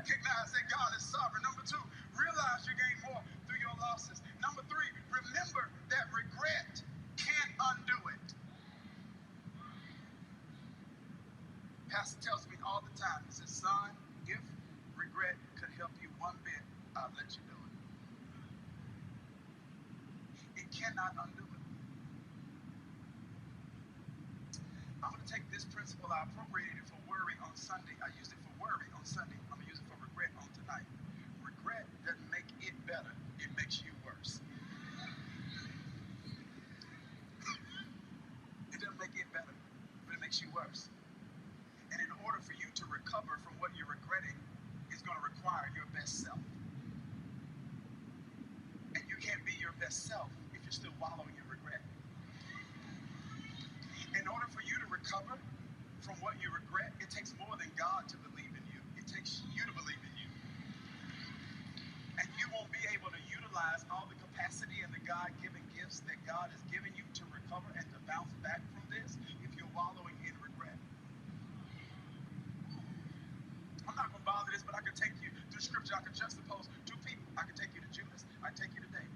Recognize that God is sovereign. Number two, realize you gain more through your losses. Number three, remember that regret can't undo it. Pastor tells me all the time, he says, son, if regret could help you one bit, I'll let you do it. It cannot undo it. I'm going to take this principle. I appropriated it for worry on Sunday. I used it for worry on Sunday. I'm going to use it for regret on tonight. Regret doesn't make it better. It makes you worse. It doesn't make it better, but it makes you worse. And in order for you to recover from what you're regretting, it's going to require your best self. And you can't be your best self if you're still wallowing in regret. In order for you to recover from what you regret, it takes more than God to believe in you. It takes you to believe in you. And you won't be able to utilize all the capacity and the God-given gifts that God has given you to recover and to bounce back from this if you're wallowing in regret. I'm not going to bother this, but I can take you through scripture. I can juxtapose two people. I can take you to Judas. I can take you to David.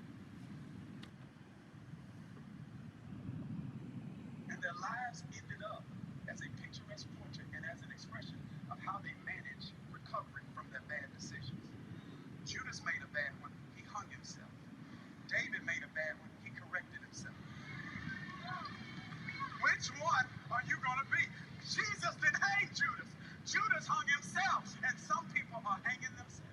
And their lives ended up as a picturesque portrait and as an expression of how they managed recovery from their bad decisions. Judas made a bad one. He hung himself. David made a bad one. He corrected himself. Which one are you going to be? Jesus didn't hang Judas. Judas hung himself. And some people are hanging themselves.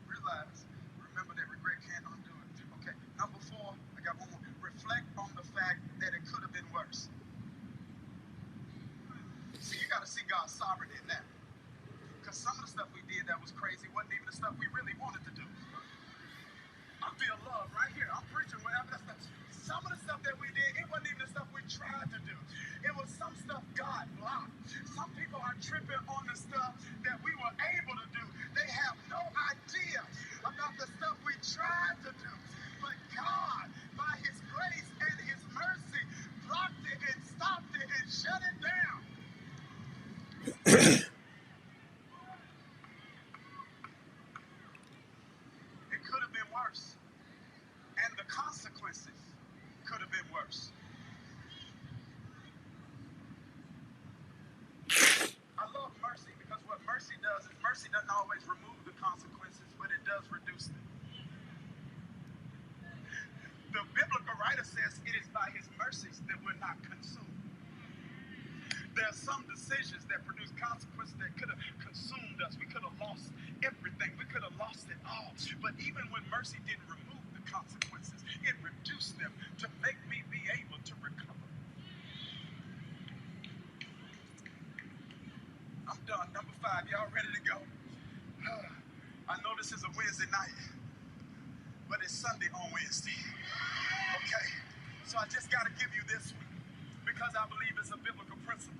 Realize, remember that regret can't undo it. Okay, number four, I got one more. Reflect on the fact that it could have been worse. See, you got to see God's sovereignty in that. Because some of the stuff we did that was crazy wasn't even the stuff we really wanted to do. I feel love right here. I'm preaching whatever that stuff. Some of the stuff that we did, it wasn't even the stuff we tried to do. It was some stuff God blocked. Some people are tripping on the stuff that we were able to do. They have no idea about the stuff we tried to do. But God, by his grace and his mercy, blocked it and stopped it and shut it down. It could have been worse. And the consequences could have been worse. I love mercy because what mercy does is mercy doesn't always remove the consequences, but it does reduce them. The biblical writer says it is by his mercies that we're not consumed. There are some decisions that produce consequences that could have consumed us. We could have lost everything. We could have lost it all. But even when mercy didn't remove the consequences, it reduced them to make me be able to recover. I'm done. Number 5. Y'all ready to go? I know this is a Wednesday night, but it's Sunday on Wednesday. Okay? So I just got to give you this one because I believe it's a biblical principle.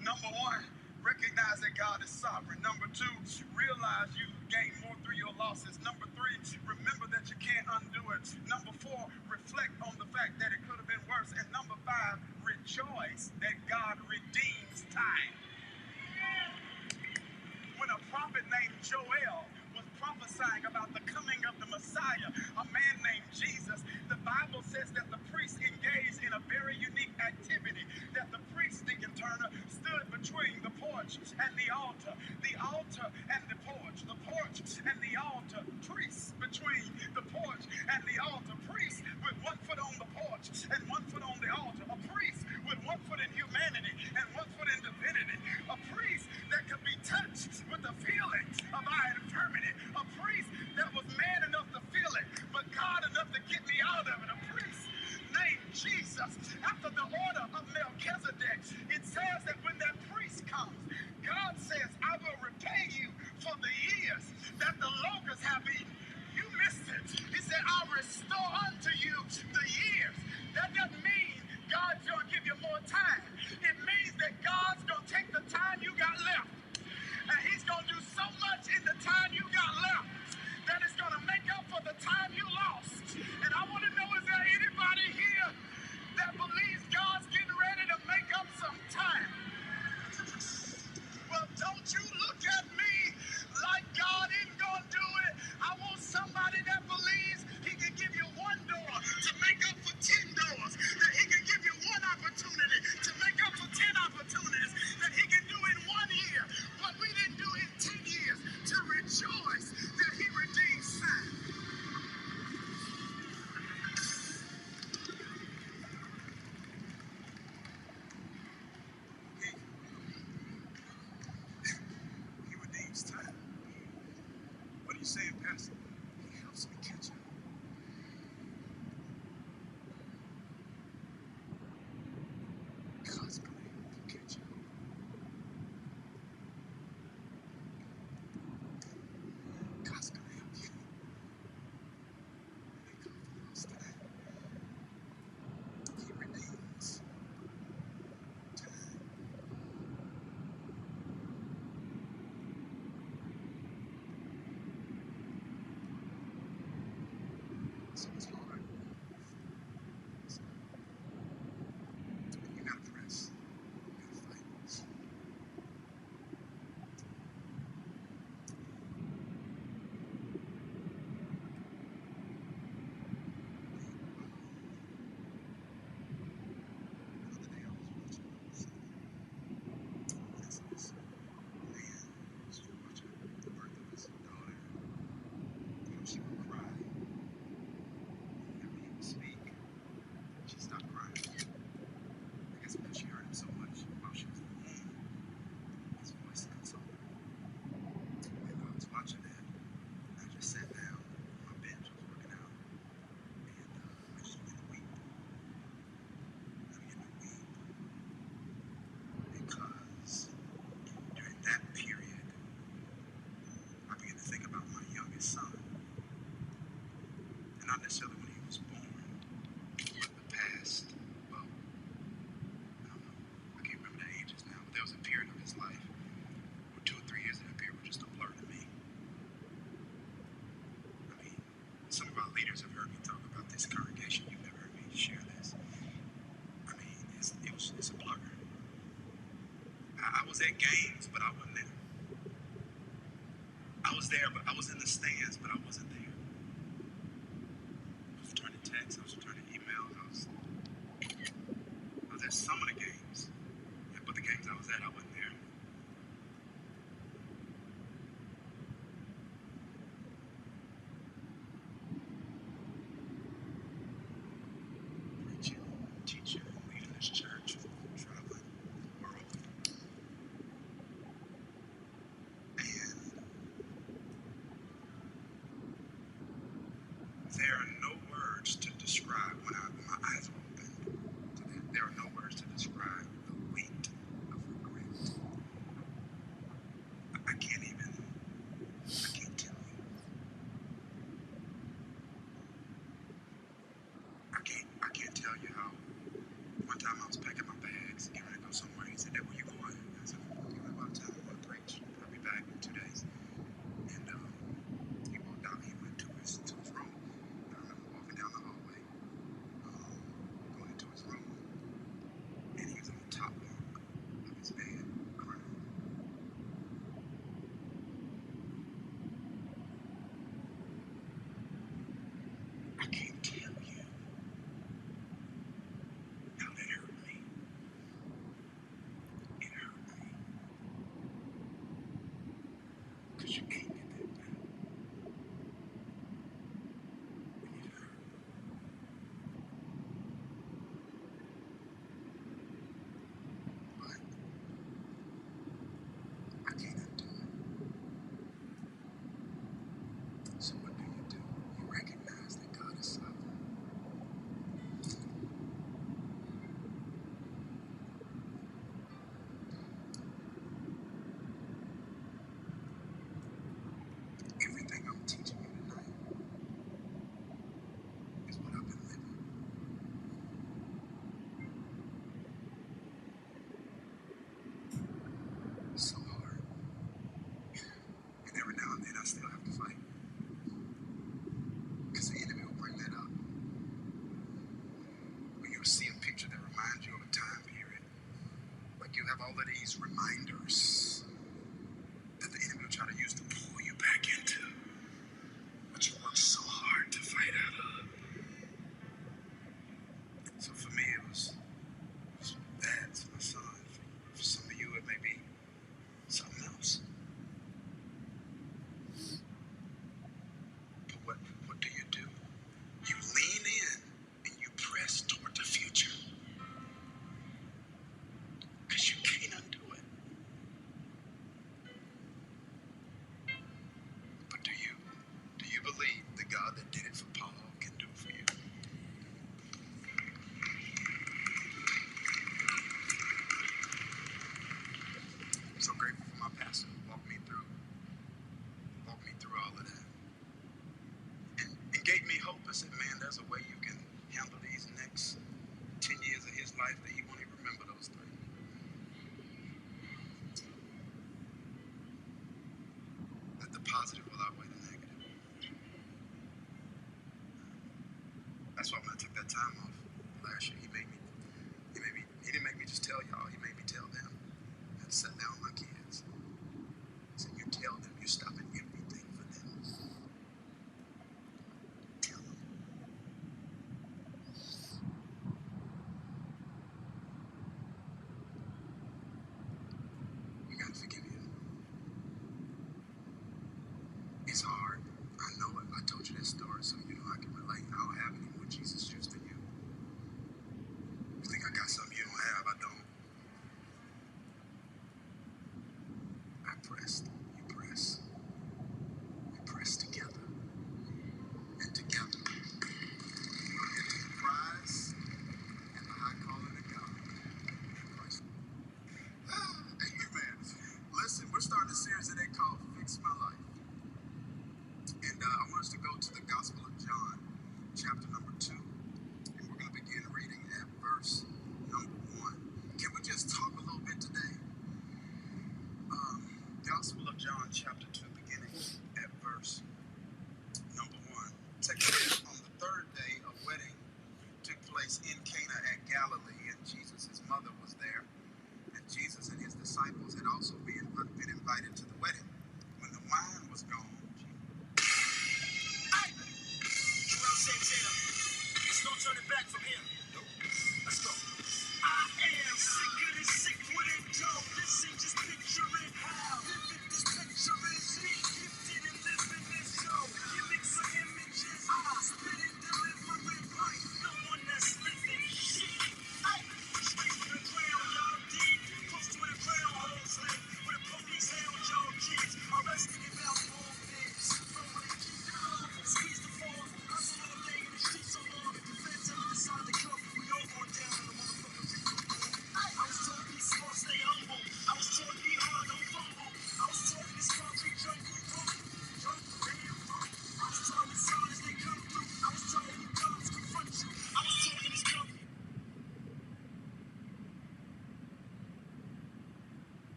Number 1, recognize that God is sovereign. Number 2, realize you gain more through your losses. Number 3, remember that you can't undo it. Number 4, reflect on the fact that it could have been worse. And number 5, rejoice that God redeems time. When a prophet named Joel was prophesying about the coming of the Messiah, a man named Jesus, the Bible says that the priest engaged in a very unique activity, that the priest, Deacon Turner, stood between the porch and the altar and the porch and the altar, priests between the porch and the altar, priests with one foot on the porch and one foot on the altar, a priest with one foot in humanity and one foot in divinity, a priest that could be touched with the feeling of our infirmity, a priest that was man enough to feel it, but God enough to get me out of it, a priest named Jesus. After the order of Melchizedek, it says that when that priest comes, God says, I will repay you for saying, Pastor? He helps me catch up. God's going to help you catch up. God's going to help you. Make up for lost time. He redeems time. So it's hard. So you got to press. You got to fight. The other day I was watching this man was watching the birth of his daughter. She would cry. Whenever he would speak, she stopped crying. I guess because she heard him so much while she was in the womb, his voice consoled her. And I was watching that. I just sat down on my bench. I was working out. And I just began to weep. Because during that period, I began to think about my youngest son. And not necessarily when he was born, but the past, well, I don't know, I can't remember the ages now, but there was a period of his life where 2 or 3 years of that period were just a blur to me. I mean, some of our leaders have heard me talk about this congregation. You've never heard me share this. I mean, it's a blur. I was at games, but I wasn't there. I was there, but I was in the stands, but I wasn't there. I was returning texts, I was returning emails, I was at some of the games. Yeah, but the games I was at, I wasn't there. Preaching, teaching, leading this church, traveling the world. And there are no words to describe when my eyes were open to that. There are no words to describe the weight of regret. I can't tell you. I can't tell you how one time I was packing my bags, getting ready to go somewhere. He said, "Dad, where you going?" I said, "I'm going to about town. I'm going to preach. I'll be back in 2 days." And he walked out. He went to his room. I remember walking down the hallway, going into his room, and he was on the top bunk of his bed, crying. I can't tell you how that hurt me. It hurt me. Because you can't get that back. And it hurt. But I can't undo it. So what do? You recognize that God is sovereign. Everything I'm teaching you tonight is what I've been living. It's so hard. And every now and then I still have to fight. Because the enemy will bring that up. When you see a picture that reminds you of a time period, like you have all of these reminders that the enemy will try to use to pull you back into what you worked so hard to fight out of. So for me, it was that. It's my son. For some of you, it may be something else. me hope. I said, man, there's a way you can handle these next 10 years of his life that he won't even remember those three. That the positive will outweigh the negative. That's why when I took that time off last year, he didn't make me just tell y'all, he made me tell them. I had to sit down with my kids. He said, you tell them you're stopping everything for them. Tell them. You gotta forgive you. It's hard. I know it. I told you this story so you know I can relate. I don't have any more Jesus juice than you. You think I got something you don't have? I don't. I pressed. You press. We press together. And together, we'll get to the prize and the high calling of God. Christ. Amen. Listen, we're starting a series today called Fix My Life. And I want us to go to the Gospel of John, chapter number 2. And we're going to begin reading at verse number 1. Can we just talk a little bit today? Gospel of John, chapter 2, beginning at verse number 1. Take it. On the third day, a wedding took place in Cana at Galilee, and Jesus' mother was there. And Jesus and his disciples had also been invited to the wedding. When the wine was gone,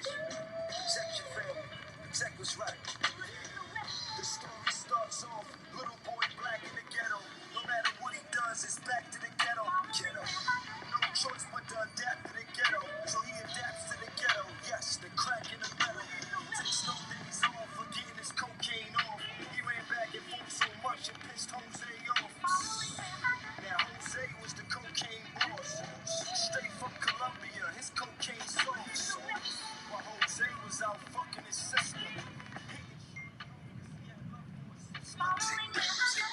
Protect your family. Protect what's right. The story starts off, little boy black in the ghetto. No matter what he does, it's back to the ghetto. Kiddo. No choice but to adapt to the ghetto. So he adapts to the ghetto. Yes, the crack in the metal. Takes no days off for getting his cocaine off. He ran back and forth so much it pissed Jose off. Now Jose was the cocaine boss. Straight from Colombia, his cocaine sauce. While Jose was out fucking his sister.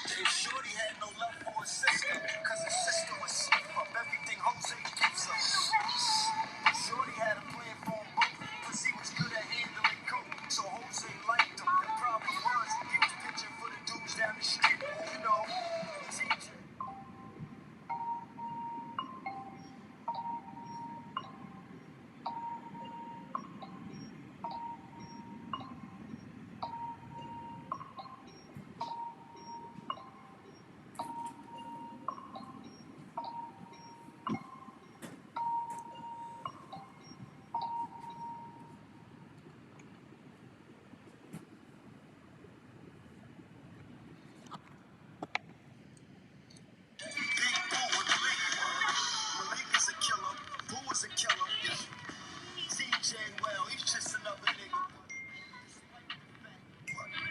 If Shorty had no love for his sister, cause his sister was sniff up everything Jose gives up. But Shorty had a plan for him both, cause he was good at handling coke. So Jose liked him. The problem was, he was pitching for the dudes down the street, you know, TJ. Big Boo with Malik. Malik is a killer. Boo is a killer. TJ, well, he's just another nigga.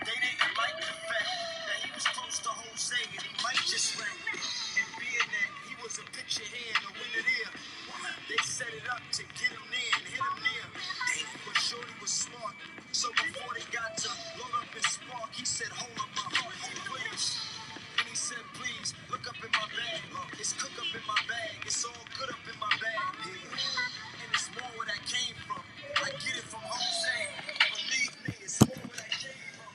They didn't like the fact that he was close to Jose and he might just win. And being that he was a pitcher here and a winner there, they set it up to get him near and hit him near. But Shorty was smart. So before they got to load up and spark, he said, hold up my heart, please. And he said, please, look up in my bag. It's cook up in my bag. It's all good up in my bag. And it's more where that came from. I get it from Jose. Believe me, it's more where that came from.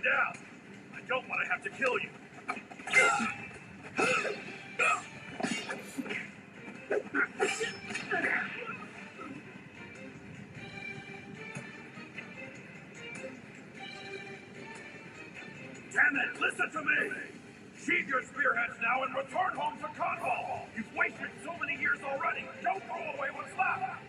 down. I don't want to have to kill you. Damn it, listen to me! Sheathe your spearheads now and return home to Conval! You've wasted so many years already! Don't throw away what's left!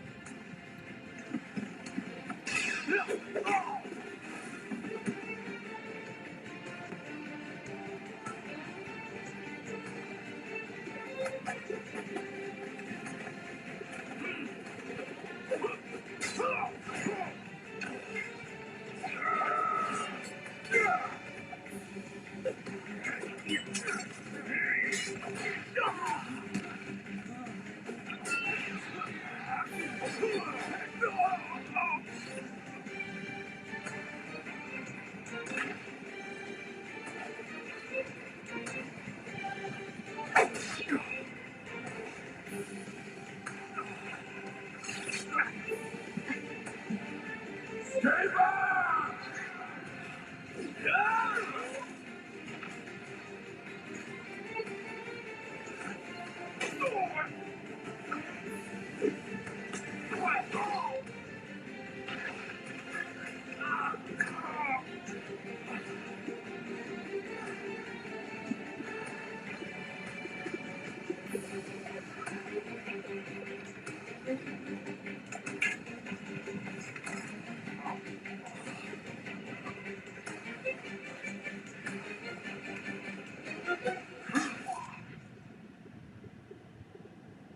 Stay back!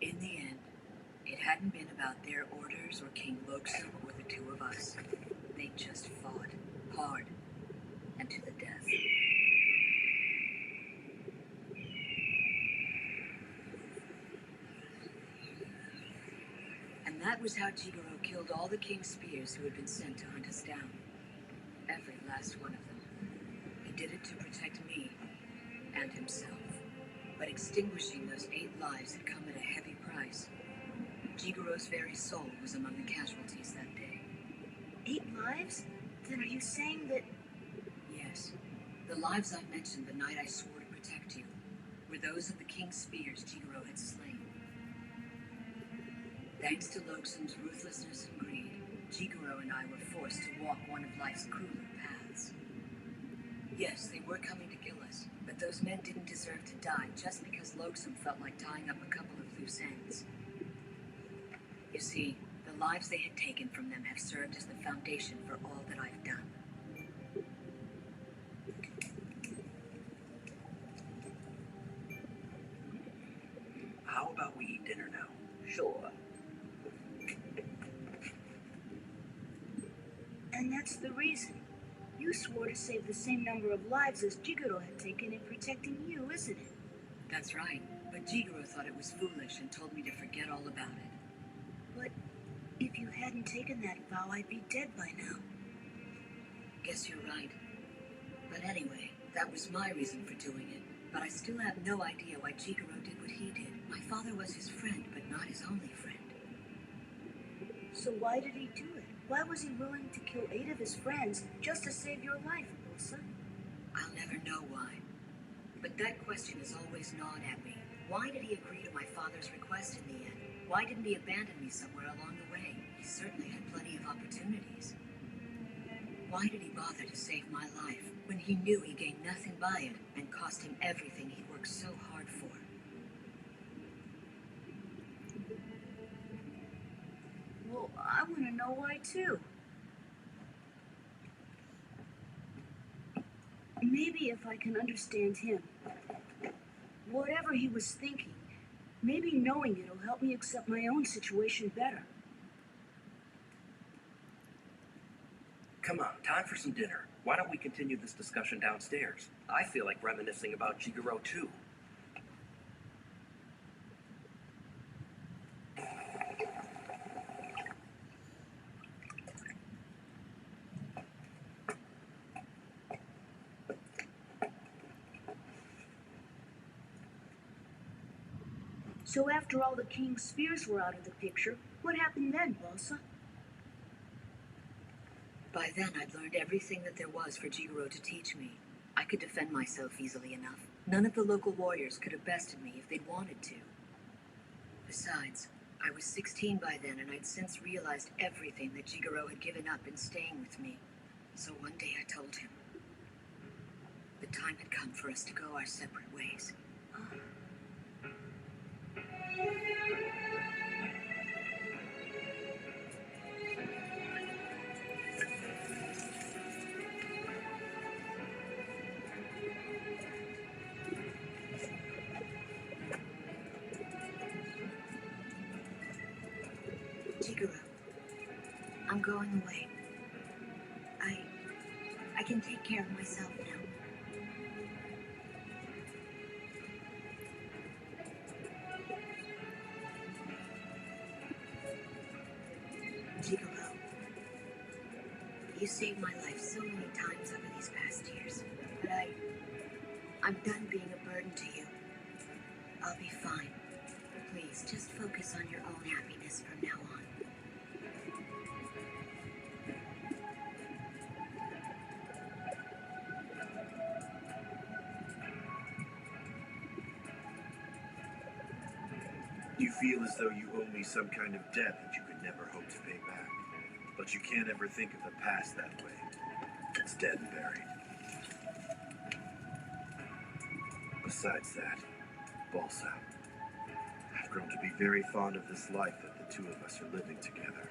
In the end, it hadn't been about their orders or King Loathsome or the two of us. They just fought, hard, and to the death. And that was how Jigoro killed all the King's spears who had been sent to hunt us down. Every last one of them. He did it to protect me and himself. But extinguishing those 8 lives had come at a heavy price. Jigoro's very soul was among the casualties that day. 8 lives? Then are you saying that... Yes. The lives I mentioned the night I swore to protect you were those of the King's spears Jigoro had slain. Thanks to Loathsome's ruthlessness and greed, Jigoro and I were forced to walk one of life's crueler paths. Yes, they were coming to kill us, but those men didn't deserve to die just because Loathsome felt like tying up a couple of loose ends. You see, the lives they had taken from them have served as the foundation for all that I've done. How about we eat dinner now? Sure. And that's the reason. You swore to save the same number of lives as Jigoro had taken in protecting you, isn't it? That's right, but Jigoro thought it was foolish and told me to forget all about it. But if you hadn't taken that vow, I'd be dead by now. Guess you're right. But anyway, that was my reason for doing it. But I still have no idea why Jigoro did what he did. My father was his friend, but not his only friend. So why did he do it? Why was he willing to kill 8 of his friends just to save your life, Wilson? I'll never know why. But that question has always gnawed at me. Why did he agree to my father's request in the end? Why didn't he abandon me somewhere along the way? He certainly had plenty of opportunities. Why did he bother to save my life when he knew he gained nothing by it and cost him everything he worked so hard for? Well, I want to know why, too. Maybe if I can understand him. Whatever he was thinking, maybe knowing it'll help me accept my own situation better. Come on, time for some dinner. Why don't we continue this discussion downstairs? I feel like reminiscing about Jigoro too. So after all the King's spears were out of the picture, what happened then, Balsa? By then, I'd learned everything that there was for Jigoro to teach me. I could defend myself easily enough. None of the local warriors could have bested me if they'd wanted to. Besides, I was 16 by then, and I'd since realized everything that Jigoro had given up in staying with me. So one day I told him. The time had come for us to go our separate ways. Jigoro, I'm going away. I can take care of myself now. Jigoro, you saved my life so many times over these past years, but I'm done being a burden to you. I'll be fine. Please, just focus on your own happiness from now on. You feel as though you owe me some kind of debt that you could never hope to pay back. But you can't ever think of the past that way. It's dead and buried. Besides that, Balsa, I've grown to be very fond of this life that the two of us are living together.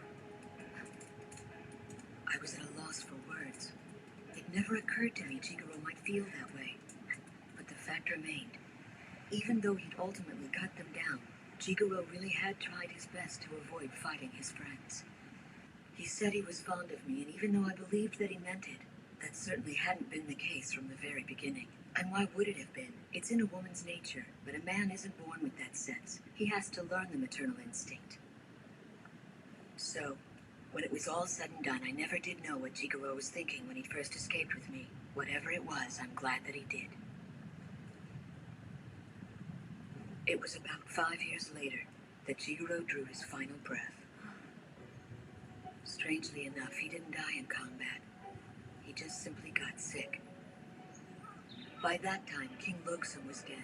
I was at a loss for words. It never occurred to me Jigoro might feel that way. But the fact remained. Even though he'd ultimately cut them down, Jigoro really had tried his best to avoid fighting his friends. He said he was fond of me, and even though I believed that he meant it, that certainly hadn't been the case from the very beginning. And why would it have been? It's in a woman's nature, but a man isn't born with that sense. He has to learn the maternal instinct. So, when it was all said and done, I never did know what Jigoro was thinking when he first escaped with me. Whatever it was, I'm glad that he did. It was about 5 years later that Jigoro drew his final breath. Strangely enough, he didn't die in combat. He just simply got sick. By that time, King Loksum was dead.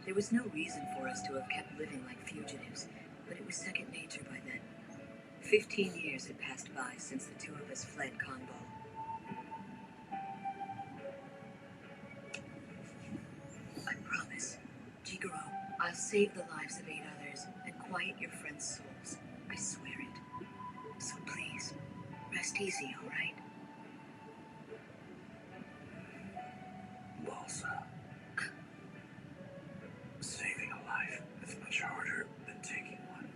There was no reason for us to have kept living like fugitives, but it was second nature by then. 15 years had passed by since the two of us fled Kanbo. I promise, Jigoro, I'll save the lives of 8 others and quiet your friends' souls. I swear it. So please, rest easy, all right? Balsa. Saving a life is much harder than taking one.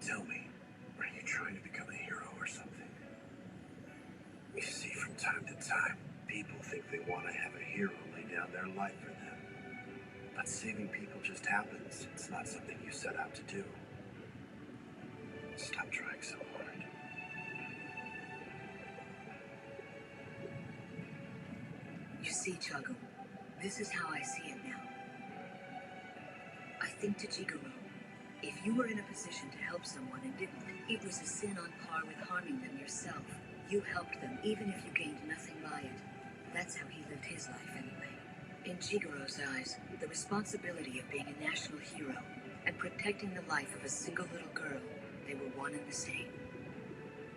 Tell me, are you trying to become a hero or something? You see, from time to time, people think they want to have a hero lay down their life for them. But saving people just happens. It's not something you set out to do. Stop trying so hard. You see, Chago, this is how I see it now. I think to Jigoro, if you were in a position to help someone and didn't, it was a sin on par with harming them yourself. You helped them, even if you gained nothing by it. That's how he lived his life anyway. In Jigoro's eyes, the responsibility of being a national hero and protecting the life of a single little girl, they were one and the same.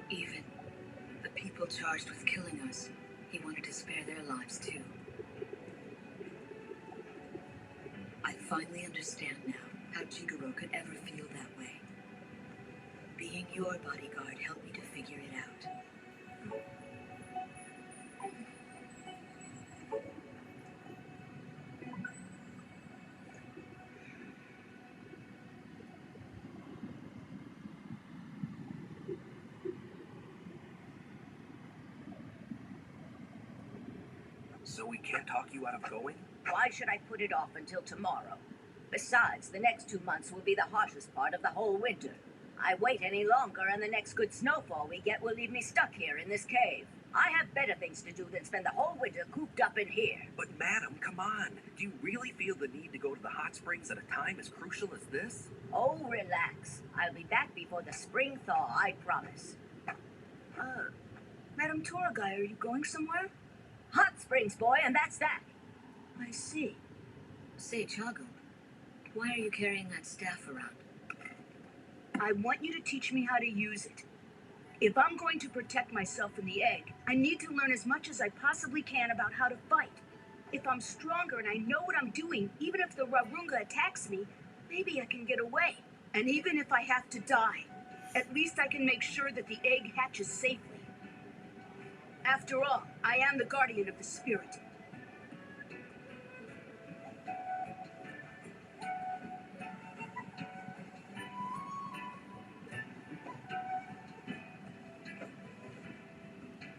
Even the people charged with killing us, he wanted to spare their lives too. I finally understand now how Jigoro could ever feel that way. Being your bodyguard helped me to figure it out. So we can't talk you out of going? Why should I put it off until tomorrow? Besides, the next 2 months will be the harshest part of the whole winter. I wait any longer and the next good snowfall we get will leave me stuck here in this cave. I have better things to do than spend the whole winter cooped up in here. But madam, come on. Do you really feel the need to go to the hot springs at a time as crucial as this? Oh, relax. I'll be back before the spring thaw, I promise. Madam Toragai, are you going somewhere? Hot Springs, boy, and that's that. I see. Say, Chago, why are you carrying that staff around? I want you to teach me how to use it. If I'm going to protect myself in the egg, I need to learn as much as I possibly can about how to fight. If I'm stronger and I know what I'm doing, even if the Rarunga attacks me, maybe I can get away. And even if I have to die, at least I can make sure that the egg hatches safely. After all, I am the guardian of the spirit.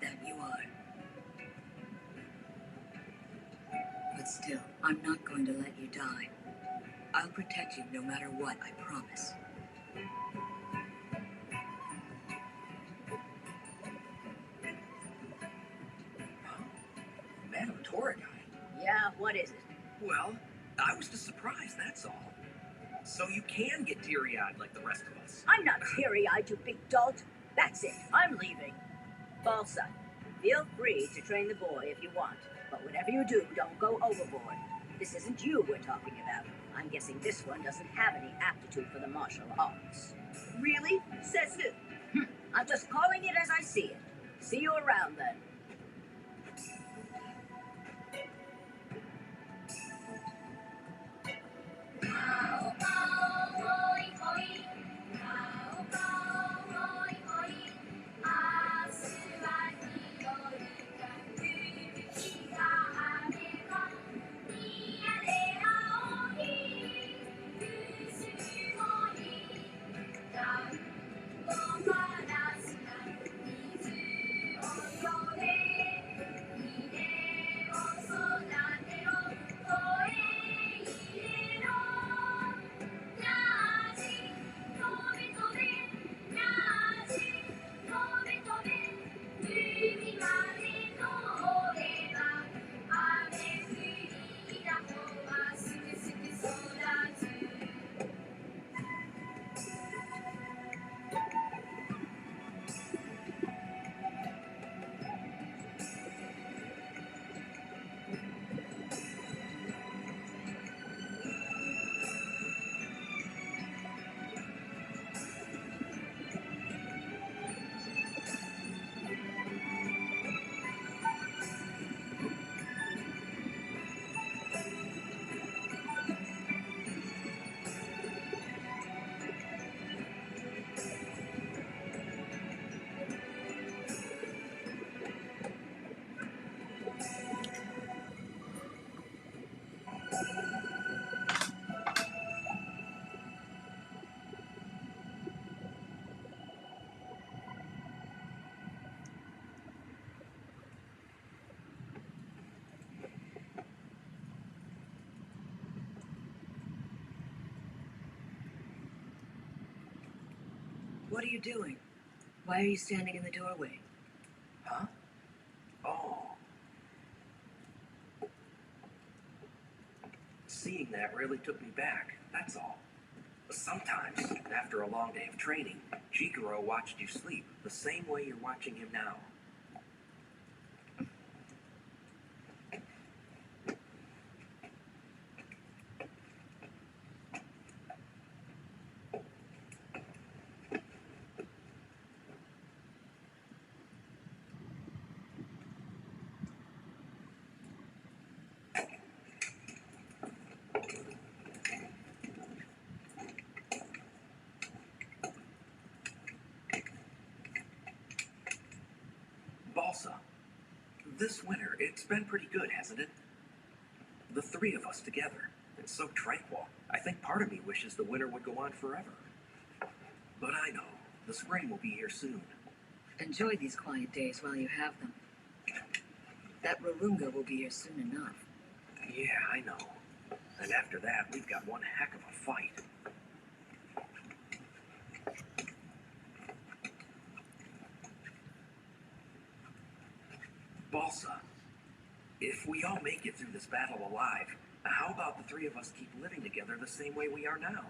That you are. But still, I'm not going to let you die. I'll protect you no matter what, I promise. Madam Toragai? Yeah, what is it? Well, I was just surprised, that's all. So you can get teary-eyed like the rest of us. I'm not teary-eyed, you big dolt. That's it. I'm leaving. Balsa, feel free to train the boy if you want, but whatever you do, don't go overboard. This isn't you we're talking about. I'm guessing this one doesn't have any aptitude for the martial arts. Really? Says who? I'm just calling it as I see it. See you around then. What are you doing? Why are you standing in the doorway? Huh? Oh. Seeing that really took me back, that's all. Sometimes, after a long day of training, Jigoro watched you sleep the same way you're watching him now. Balsa, this winter, it's been pretty good, hasn't it? The three of us together. It's so tranquil. I think part of me wishes the winter would go on forever. But I know, the spring will be here soon. Enjoy these quiet days while you have them. That Rarunga will be here soon enough. Yeah, I know. And after that, we've got one heck of a fight. Balsa, if we all make it through this battle alive, how about the three of us keep living together the same way we are now?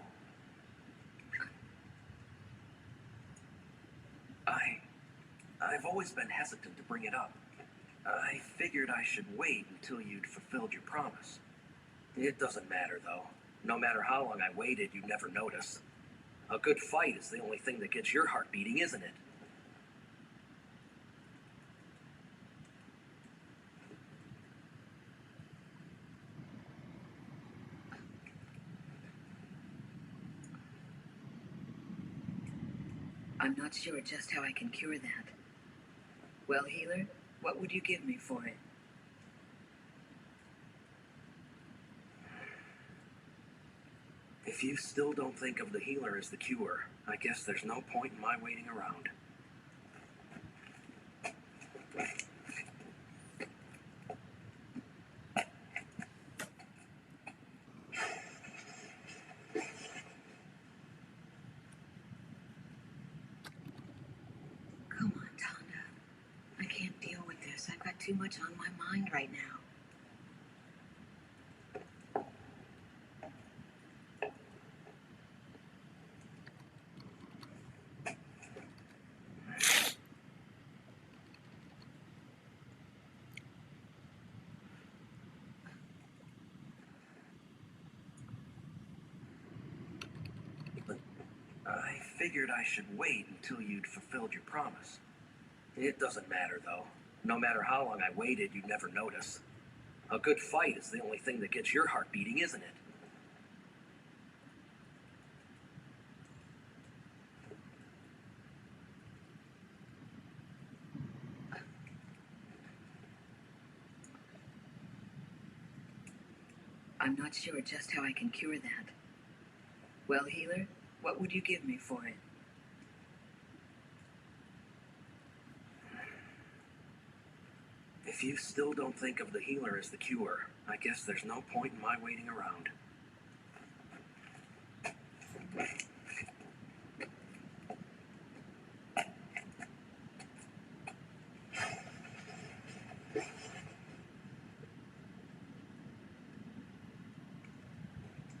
I've always been hesitant to bring it up. I figured I should wait until you'd fulfilled your promise. It doesn't matter, though. No matter how long I waited, you'd never notice. A good fight is the only thing that gets your heart beating, isn't it? I'm not sure just how I can cure that. Well, healer, what would you give me for it? If you still don't think of the healer as the cure, I guess there's no point in my waiting around. Come on, Tonda. I can't deal with this. I've got too much on my mind right now. I figured I should wait until you'd fulfilled your promise. It doesn't matter, though. No matter how long I waited, you'd never notice. A good fight is the only thing that gets your heart beating, isn't it? I'm not sure just how I can cure that. Well, healer, what would you give me for it? If you still don't think of the healer as the cure, I guess there's no point in my waiting around.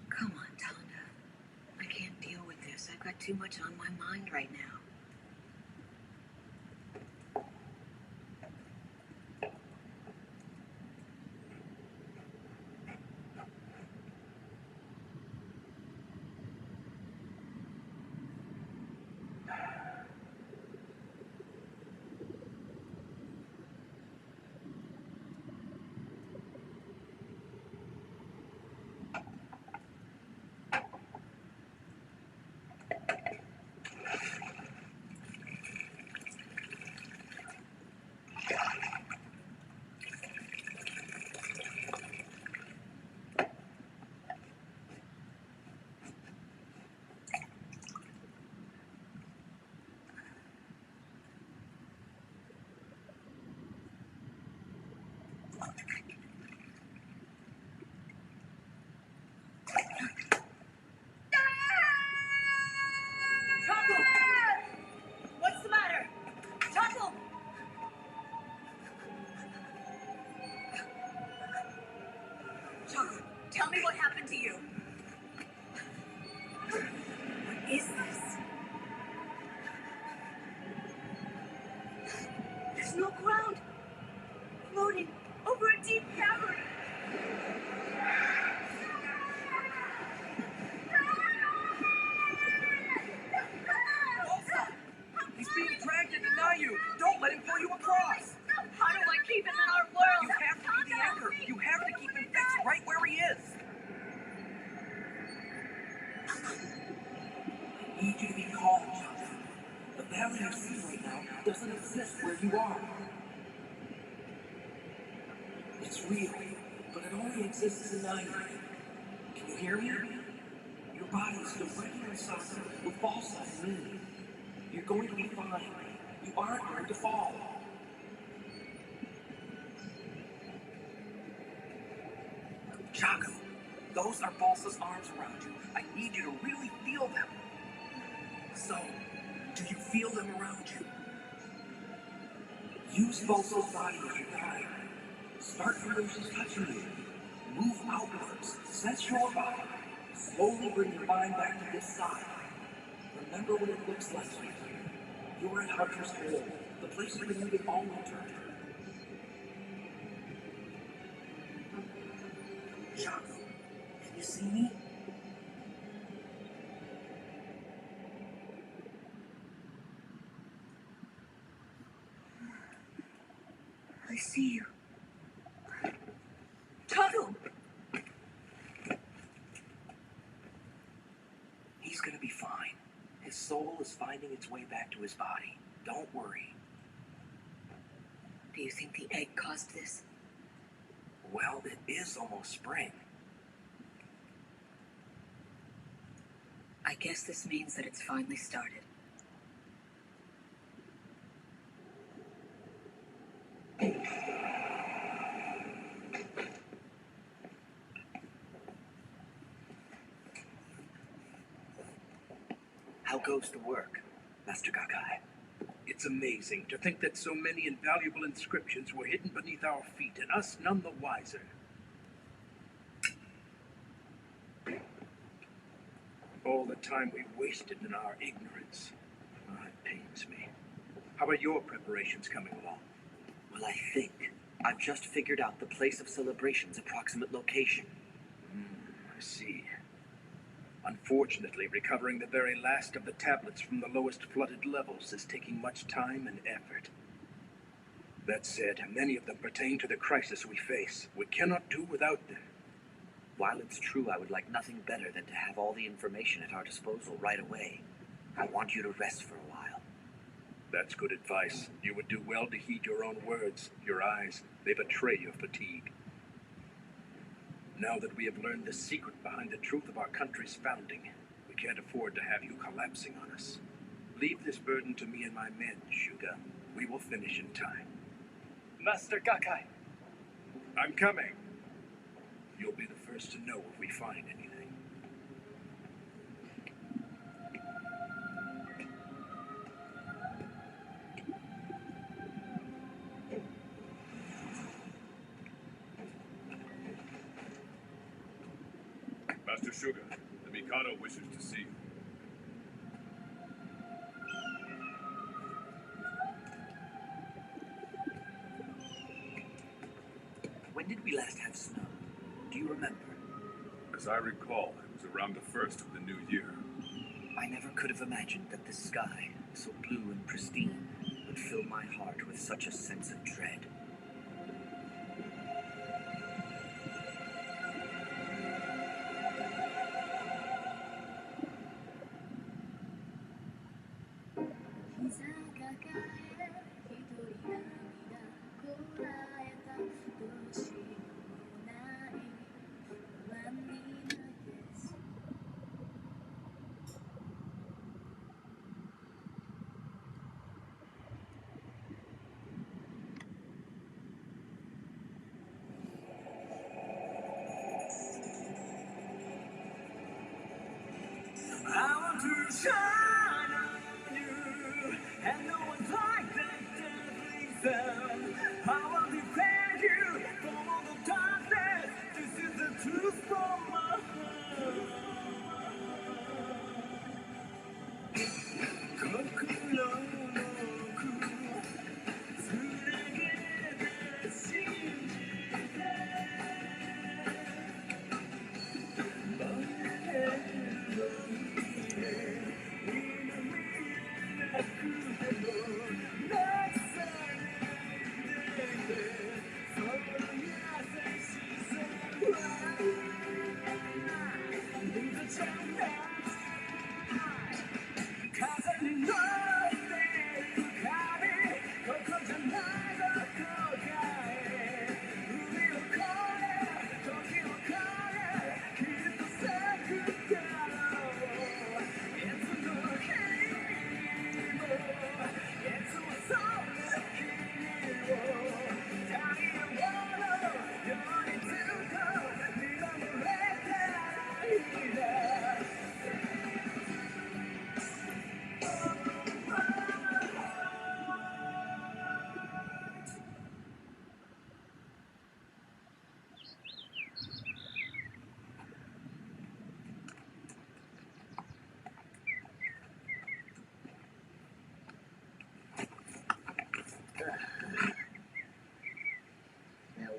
Come on, Tonda. I can't deal with this. I've got too much on my mind right now. What's the matter? Tuckle! Tuckle, tell me what happened to you. What is this? There's no ground. Floating over a deep cavern. He's being dragged into Nayu! Don't let him pull you across! How do I keep him in our world? You have to be the anchor! You have to keep him fixed right where he is! I need you to be calm, Johnson. The valley you see right now doesn't exist where you are. It's real, but it only exists in Nayu. Can you hear me? Your body is still right here inside with balsa and me. You're going to be fine. You aren't going to fall. Chaco, those are Balsa's arms around you. I need you to really feel them. So, do you feel them around you? Use Balsa's body as your guide. Start from where she's touching you. Move outwards. Sense your body. Slowly bring your mind back to this side. Remember what it looks like here. You're at Hunter's Hall, the place where the meeting all returned. Shaku, can you see me? I see you. Toto! He's gonna be fine. His soul is finding its way back to his body. Don't worry. Do you think the egg caused this? Well, it is almost spring. I guess this means that it's finally started. How goes the work, Master Gakai? It's amazing to think that so many invaluable inscriptions were hidden beneath our feet, and us none the wiser. All the time we wasted in our ignorance. Oh, it pains me. How are your preparations coming along? Well, I think I've just figured out the place of celebration's approximate location. I see. Unfortunately, recovering the very last of the tablets from the lowest flooded levels is taking much time and effort. That said, many of them pertain to the crisis we face. We cannot do without them. While it's true I would like nothing better than to have all the information at our disposal right away, I want you to rest for a while. That's good advice. You would do well to heed your own words. Your eyes, they betray your fatigue. Now that we have learned the secret behind the truth of our country's founding, we can't afford to have you collapsing on us. Leave this burden to me and my men, Shuga. We will finish in time. Master Gakai! I'm coming. You'll be the first to know if we find anything. Master Sugar, the Mikado wishes to see you. When did we last have snow? Do you remember? As I recall, it was around the first of the new year. I never could have imagined that the sky, so blue and pristine, would fill my heart with such a sense of dread.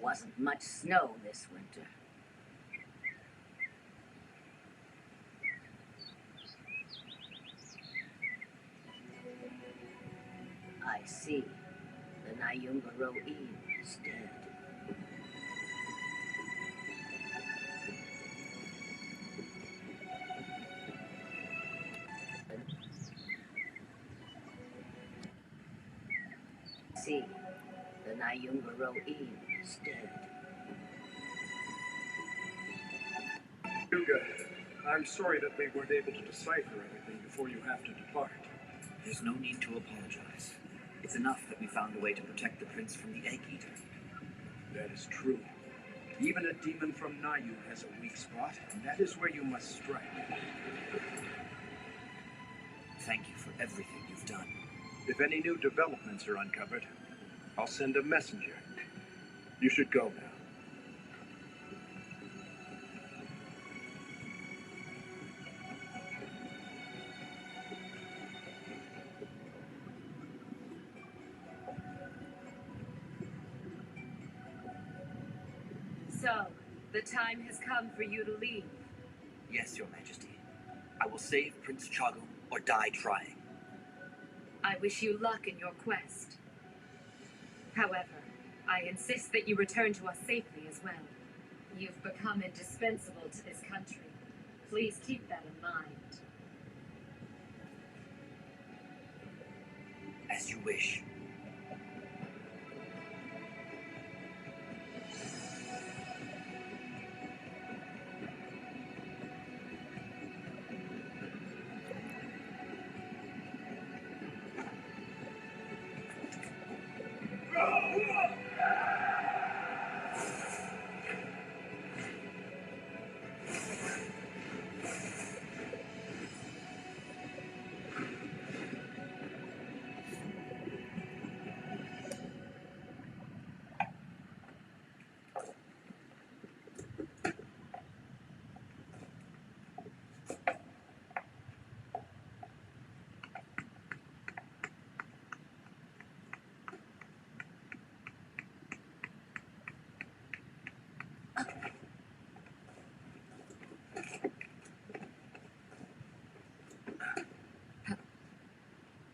wasn't much snow this winter. I see. The Nyungaro Eel is dead. See, the Nyungaro Eel is dead. Yuga, I'm sorry that we weren't able to decipher everything before you have to depart. There's no need to apologize. It's enough that we found a way to protect the prince from the Egg Eater. That is true. Even a demon from Nayu has a weak spot, and that is where you must strike. Thank you for everything you've done. If any new developments are uncovered, I'll send a messenger. You should go now. So, the time has come for you to leave. Yes, Your Majesty. I will save Prince Chago or die trying. I wish you luck in your quest. However, I insist that you return to us safely as well. You've become indispensable to this country. Please keep that in mind. As you wish.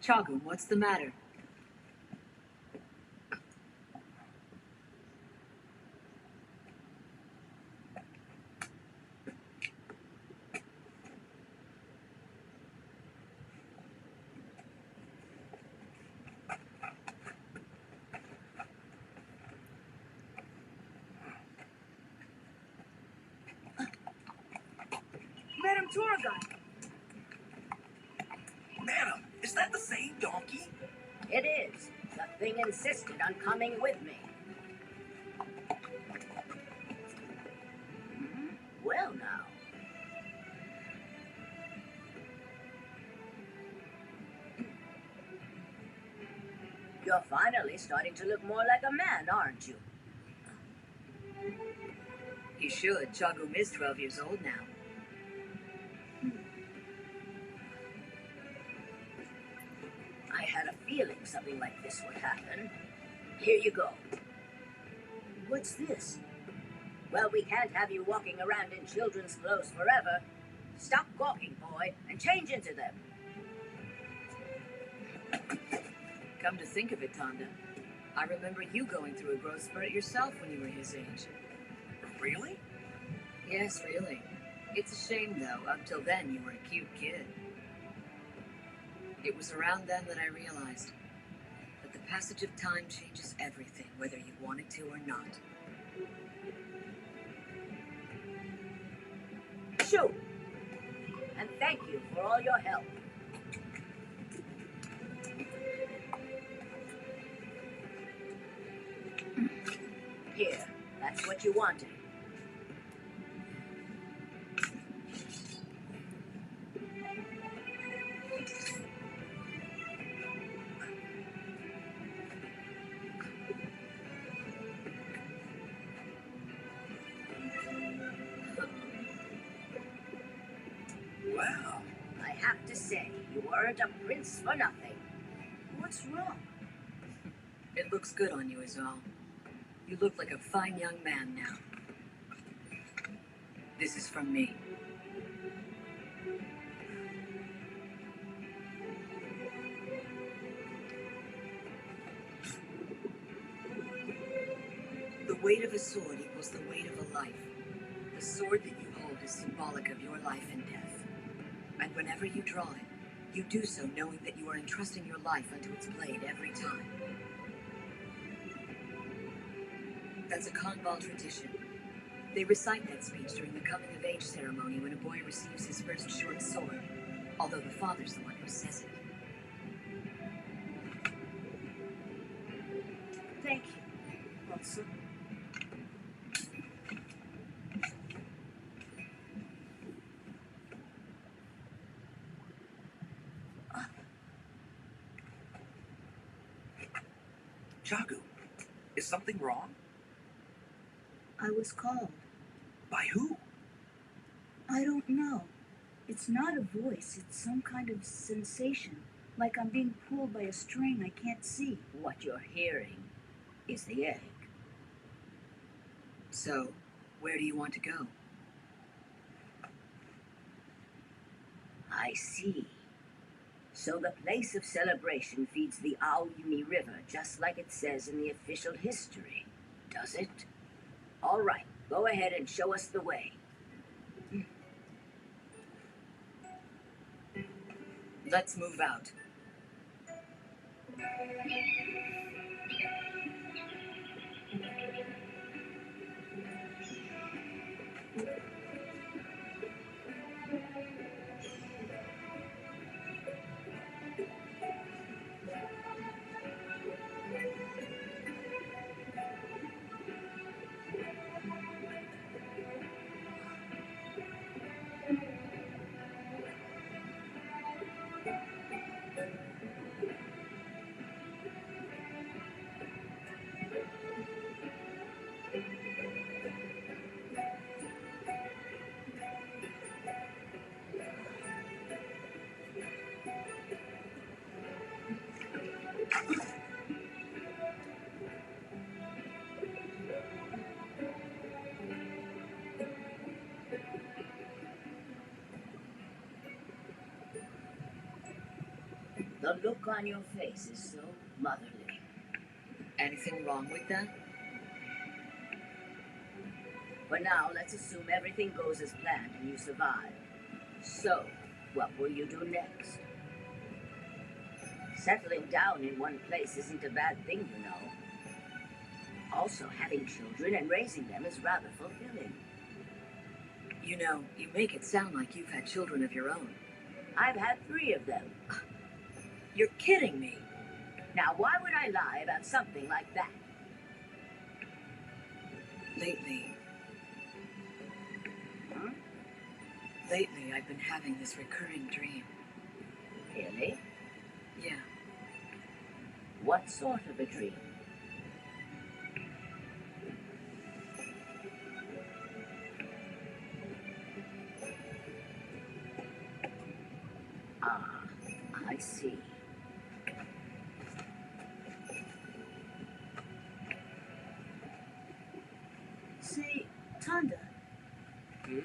Chago, what's the matter? Madam Tour Guide. Madam, is that the same donkey? It is. The thing insisted on coming with me. Well now. You're finally starting to look more like a man, aren't you? He should. Chago is 12 years old now. I had a feeling something like this would happen. Here you go. What's this? Well, we can't have you walking around in children's clothes forever. Stop gawking, boy, and change into them. Come to think of it, Tonda, I remember you going through a growth spurt yourself when you were his age. Really? Yes, really. It's a shame, though. Up till then, you were a cute kid. It was around then that I realized that the passage of time changes everything, whether you want it to or not. Shoot! And thank you for all your help. Here, that's what you wanted. Wow. I have to say, you weren't a prince for nothing. What's wrong? It looks good on you is all. You look like a fine young man now. This is from me. The weight of a sword equals the weight of a life. The sword that you hold is symbolic of your life and death. And whenever you draw it, you do so knowing that you are entrusting your life unto its blade every time. That's a Kanbal tradition. They recite that speech during the coming-of-age ceremony when a boy receives his first short sword, although the father's the one who says it. Thank you, Elsa. Jagu, is something wrong? I was called. By who? I don't know. It's not a voice, it's some kind of sensation. Like I'm being pulled by a string I can't see. What you're hearing is the egg. So, where do you want to go? I see. So the place of celebration feeds the Aoyumi River, just like it says in the official history, does it? All right, go ahead and show us the way. Let's move out. The look on your face is so motherly. Anything wrong with that? For now, let's assume everything goes as planned and you survive. So, what will you do next? Settling down in one place isn't a bad thing, you know. Also, having children and raising them is rather fulfilling. You know, you make it sound like you've had children of your own. I've had 3 of them. You're kidding me. Now, why would I lie about something like that? Lately, Huh? lately I've been having this recurring dream. Really? Yeah. What sort of a dream? Ah, I see. Say, Tanda, Hmm?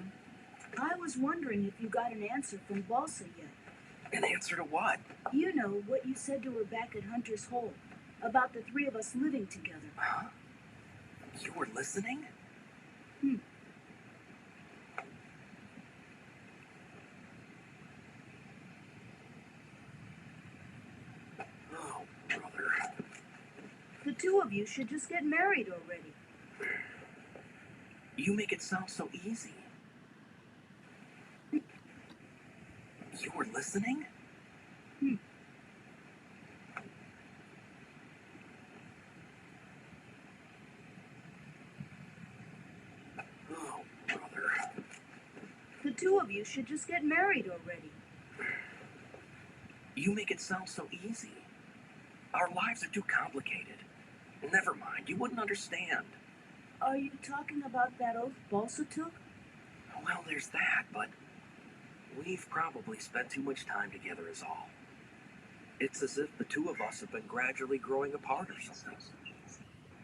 I was wondering if you got an answer from Balsa yet. An answer to what? You know what you said to her back at Hunter's Hole about the 3 of us living together. Huh? You were listening? Oh, brother. The 2 of you should just get married already. You make it sound so easy. You were listening? Oh, brother. The 2 of you should just get married already. You make it sound so easy. Our lives are too complicated. Never mind, you wouldn't understand. Are you talking about that oath Balsa took? Well, there's that, but we've probably spent too much time together is all. It's as if the 2 of us have been gradually growing apart or something.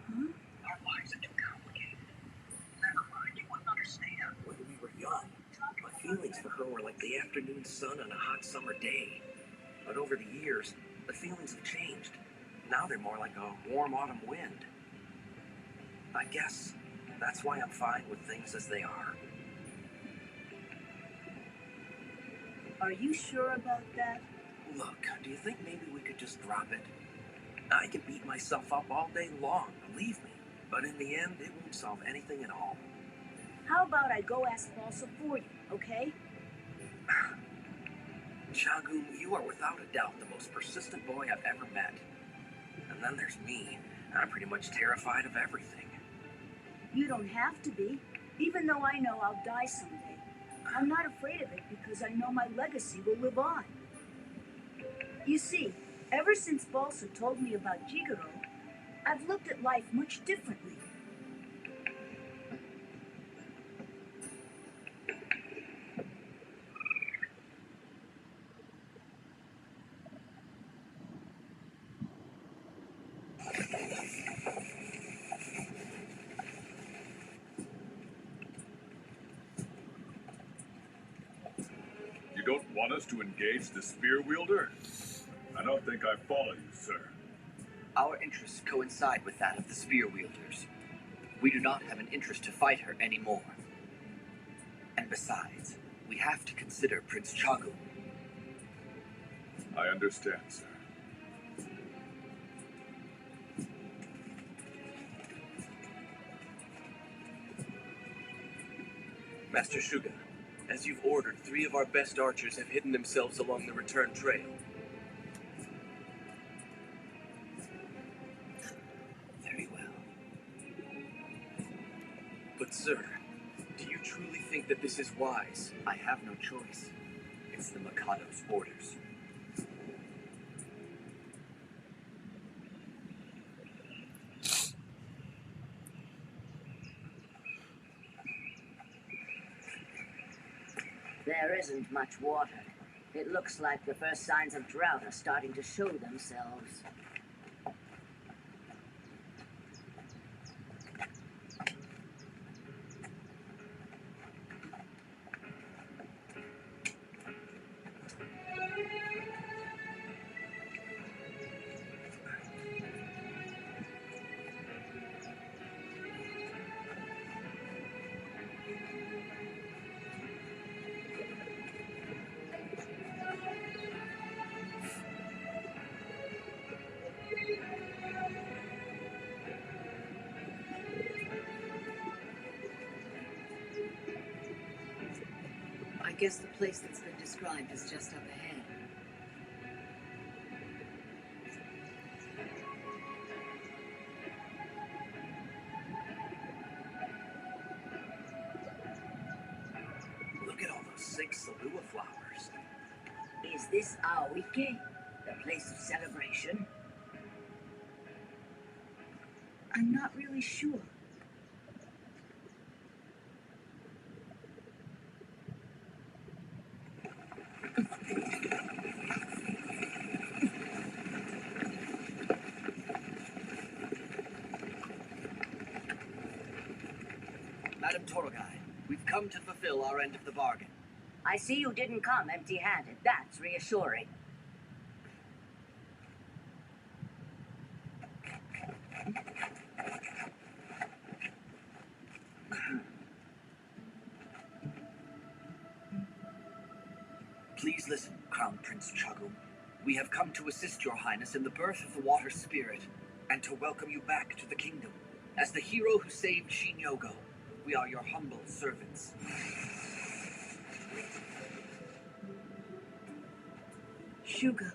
Huh? Our lives are too complicated. Never mind, you wouldn't understand. When we were young, my feelings for her were like the afternoon sun on a hot summer day. But over the years, the feelings have changed. Now they're more like a warm autumn wind. I guess that's why I'm fine with things as they are. Are you sure about that? Look, do you think maybe we could just drop it? I can beat myself up all day long, believe me. But in the end, it won't solve anything at all. How about I go ask Balsa for you, okay? Chagum, you are without a doubt the most persistent boy I've ever met. And then there's me. I'm pretty much terrified of everything. You don't have to be. Even though I know I'll die someday, I'm not afraid of it because I know my legacy will live on. You see, ever since Balsa told me about Jigoro, I've looked at life much differently. You don't want us to engage the spear wielder? I don't think I follow you, sir. Our interests coincide with that of the spear wielders. We do not have an interest to fight her anymore. And besides, we have to consider Prince Chagum. I understand, sir. Master Shuga, as you've ordered, 3 of our best archers have hidden themselves along the return trail. Very well. But sir, do you truly think that this is wise? I have no choice. It's the Mikado's orders. There isn't much water. It looks like the first signs of drought are starting to show themselves. I guess the place that's been described is just up ahead. Look at all those 6 Salua flowers. Is this Aoike, the place of celebration? I'm not really sure. Madam Torogai, we've come to fulfill our end of the bargain. I see you didn't come empty-handed. That's reassuring. Please listen, Crown Prince Chagum. We have come to assist your highness in the birth of the water spirit, and to welcome you back to the kingdom. As the hero who saved Shin-Yogo, we are your humble servants. Shuga,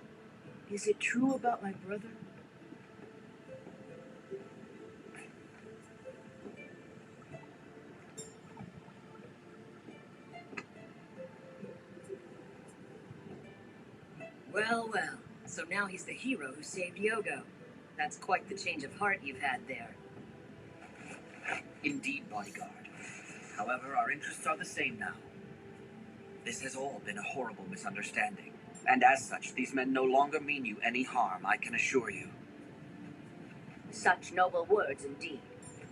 is it true about my brother? Well, well. So now he's the hero who saved Yogo. That's quite the change of heart you've had there. Indeed, bodyguard. However, our interests are the same now. This has all been a horrible misunderstanding, and as such, these men no longer mean you any harm, I can assure you. Such noble words indeed.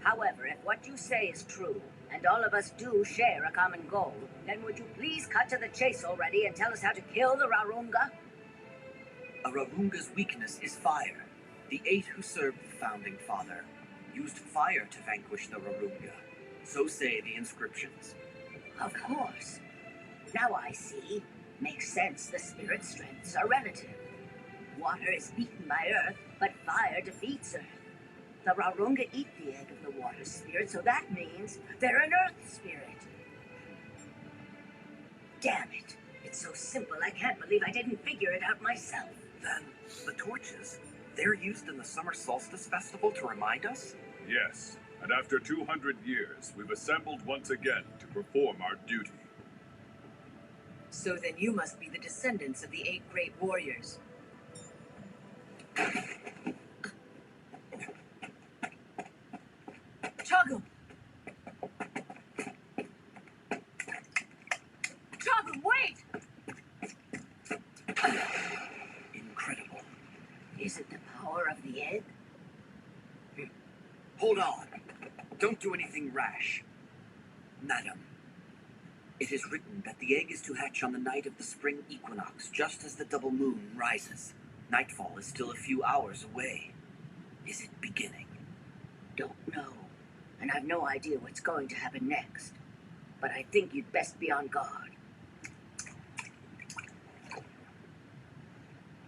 However, if what you say is true, and all of us do share a common goal, then would you please cut to the chase already and tell us how to kill the Rarunga? A Rarunga's weakness is fire. The 8 who served the Founding Father used fire to vanquish the Rarunga. So say the inscriptions. Of course. Now I see. Makes sense, the spirit strengths are relative. Water is beaten by earth, but fire defeats earth. The Rarunga eat the egg of the water spirit, so that means they're an earth spirit. Damn it. It's so simple, I can't believe I didn't figure it out myself. Then, the torches, they're used in the Summer Solstice Festival to remind us? Yes, and after 200 years, we've assembled once again to perform our duty. So then you must be the descendants of the 8 great warriors. Chagum! Chagum, wait! Incredible. Is it the power of the egg? Hold on. Don't do anything rash. Madam, it is written that the egg is to hatch on the night of the spring equinox, just as the double moon rises. Nightfall is still a few hours away. Is it beginning? Don't know. And I've no idea what's going to happen next. But I think you'd best be on guard.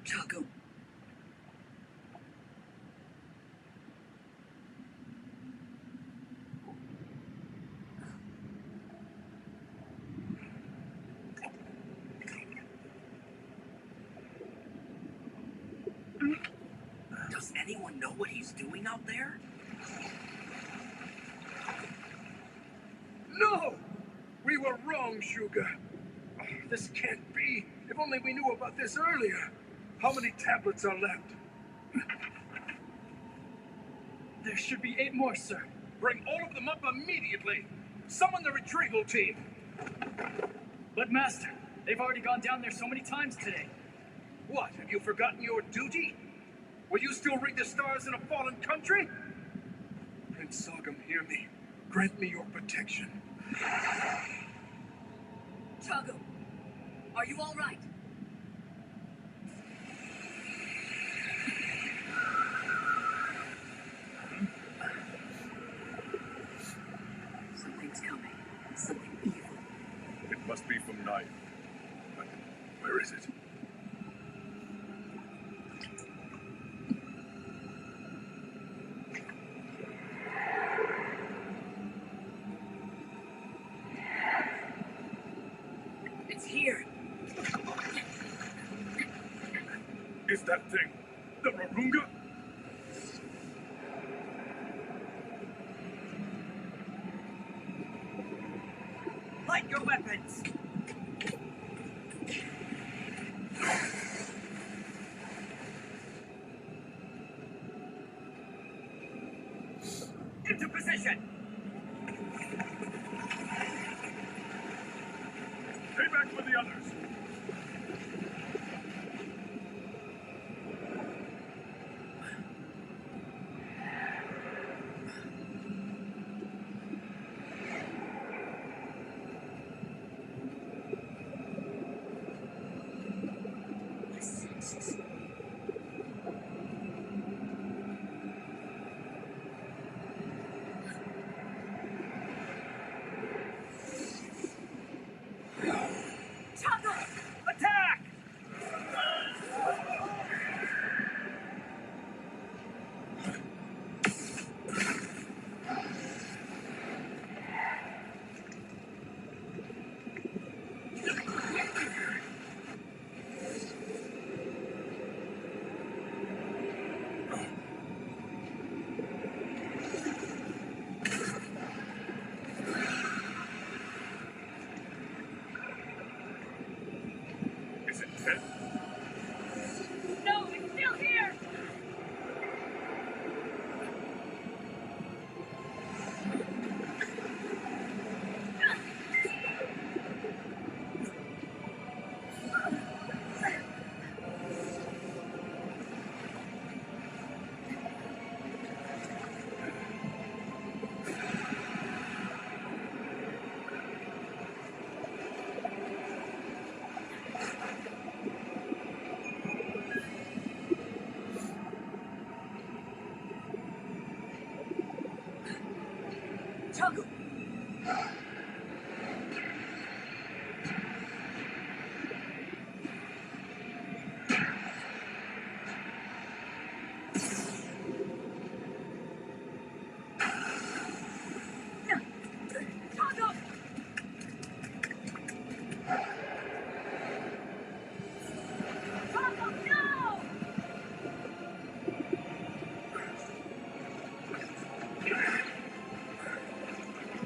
Chagum. Does anyone know what he's doing out there? No! We were wrong, Sugar. This can't be. If only we knew about this earlier. How many tablets are left? There should be 8 more, sir. Bring all of them up immediately. Summon the retrieval team. But, Master, they've already gone down there so many times today. What, have you forgotten your duty? Will you still read the stars in a fallen country? Prince Sogum, hear me. Grant me your protection. Chagum, are you all right? Something's coming. Something evil. It must be from night. But where is it? It's here. Is that thing the Rarunga? Light your weapons! Into position! Stay back with the others. My senses. Chagum! Chaco!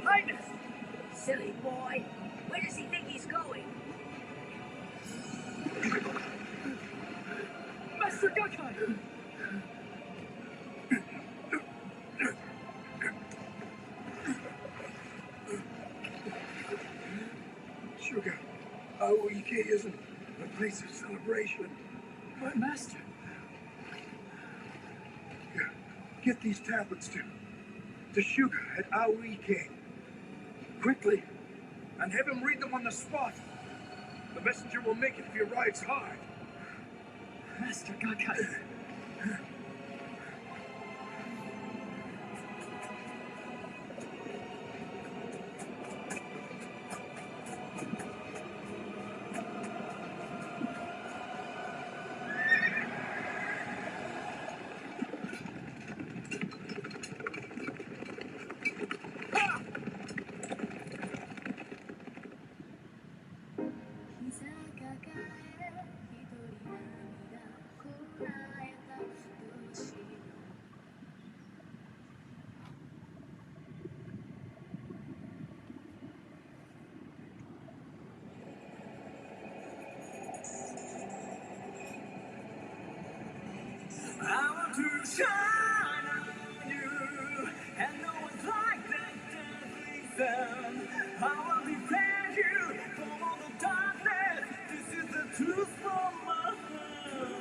Highness! Silly boy. Where does he think he's going? Master Gakai! Sugar, Aoike isn't a place of celebration. But Master, Here, get these tablets to Sugar at Aoike. Quickly, and have him read them on the spot. The messenger will make it if he arrives hard. Master Gakai. I want to shine on you, and no one's like that deadly sound. I will defend you from all the darkness. This is the truth from my heart.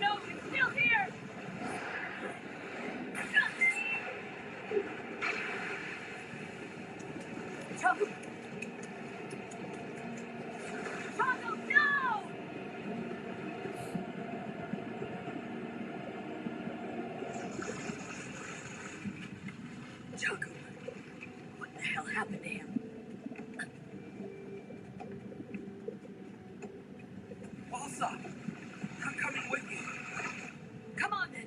No, it's still here! Chaco! Chaco, no! Chaco! What the hell happened to him? Balsa, I'm coming with you. Come on then!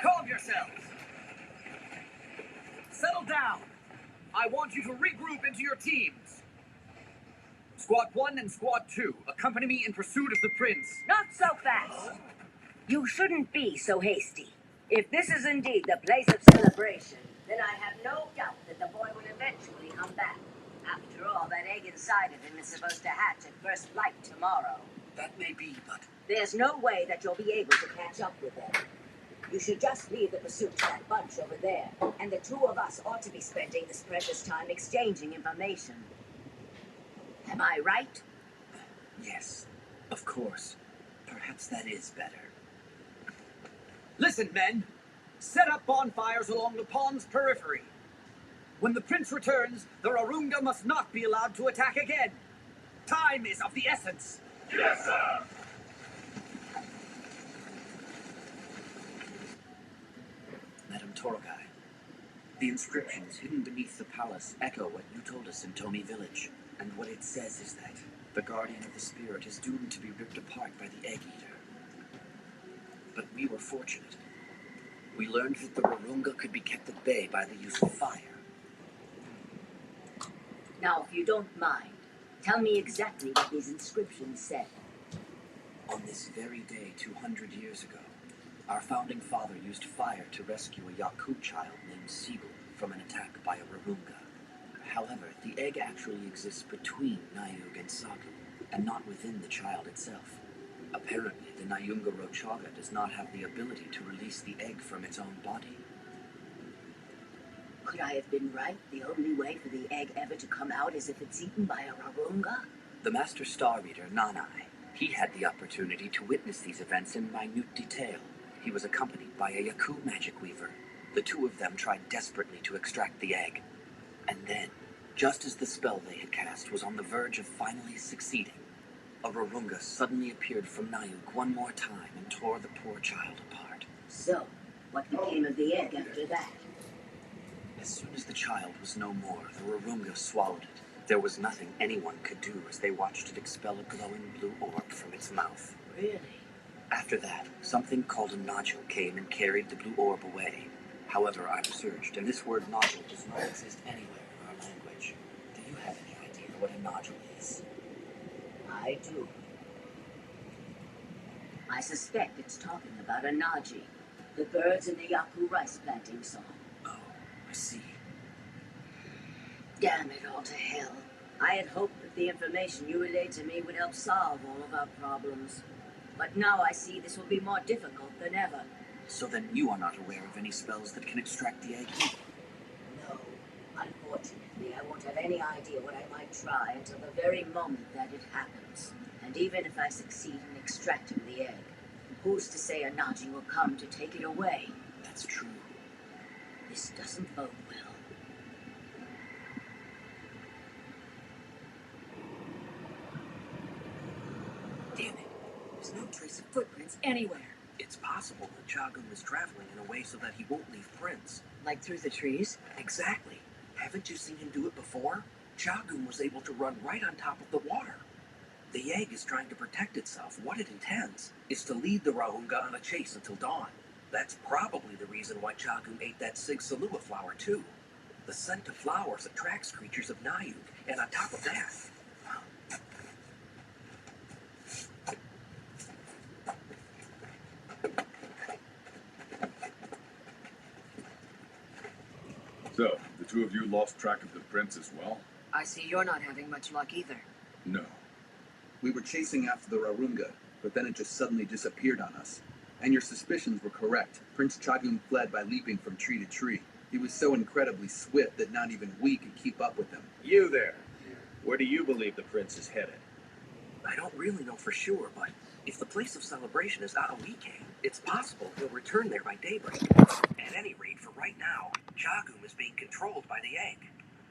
Calm yourselves! Settle down! I want you to regroup into your teams. Squad 1 and Squad 2, accompany me in pursuit of the prince. Not so fast. You shouldn't be so hasty. If this is indeed the place of celebration, then I have no doubt that the boy will eventually come back. After all, that egg inside of him is supposed to hatch at first light tomorrow. That may be, but There's no way that you'll be able to catch up with them. You should just leave the pursuit to that bunch over there, and the two of us ought to be spending this precious time exchanging information. Am I right? Yes, of course. Perhaps that is better. Listen, men. Set up bonfires along the pond's periphery. When the prince returns, the Rarunga must not be allowed to attack again. Time is of the essence. Yes, sir. Madam Torgai, the inscriptions hidden beneath the palace echo what you told us in Tomi Village. And what it says is that the guardian of the spirit is doomed to be ripped apart by the Egg Eater. But we were fortunate. We learned that the Rarunga could be kept at bay by the use of fire. Now, if you don't mind, tell me exactly what these inscriptions said. On this very day 200 years ago, our founding father used fire to rescue a Yaku child named Siegel from an attack by a Rarunga. However, the egg actually exists between Nayug and Saku, and not within the child itself. Apparently, the Nayunga Rochaga does not have the ability to release the egg from its own body. Could I have been right? The only way for the egg ever to come out is if it's eaten by a Rarunga? The Master Star Reader, Nanai, he had the opportunity to witness these events in minute detail. He was accompanied by a Yaku magic weaver. The two of them tried desperately to extract the egg. And then, just as the spell they had cast was on the verge of finally succeeding, a Rarunga suddenly appeared from Nayuk one more time and tore the poor child apart. So, what became of the egg after that? As soon as the child was no more, the Rarunga swallowed it. There was nothing anyone could do as they watched it expel a glowing blue orb from its mouth. Really? After that, something called a nodule came and carried the blue orb away. However, I've searched, and this word nodule does not exist anywhere in our language. Do you have any idea what a nodule is? I do. I suspect it's talking about a Naji, the birds in the Yaku rice planting song. Oh, I see. Damn it all to hell. I had hoped that the information you relayed to me would help solve all of our problems. But now I see this will be more difficult than ever. So then you are not aware of any spells that can extract the egg? No. Unfortunately, I won't have any idea what I might try until the very moment that it happens. And even if I succeed in extracting the egg, who's to say a Naji will come to take it away? That's true. This doesn't bode well. Damn it. There's no trace of footprints anywhere. It's possible that Chagun was traveling in a way so that he won't leave prints. Like through the trees? Exactly. Haven't you seen him do it before? Chagun was able to run right on top of the water. The egg is trying to protect itself. What it intends is to lead the Rahunga on a chase until dawn. That's probably the reason why Chagun ate that Sig Salua flower too. The scent of flowers attracts creatures of Nayuk, and on top of that, So, the two of you lost track of the prince as well? I see you're not having much luck either. No. We were chasing after the Rarunga, but then it just suddenly disappeared on us. And your suspicions were correct. Prince Chagun fled by leaping from tree to tree. He was so incredibly swift that not even we could keep up with him. You there. Where do you believe the prince is headed? I don't really know for sure, but if the place of celebration is Aoike, it's possible he'll return there by daybreak. At any rate, for right now, Chagun is being controlled by the egg.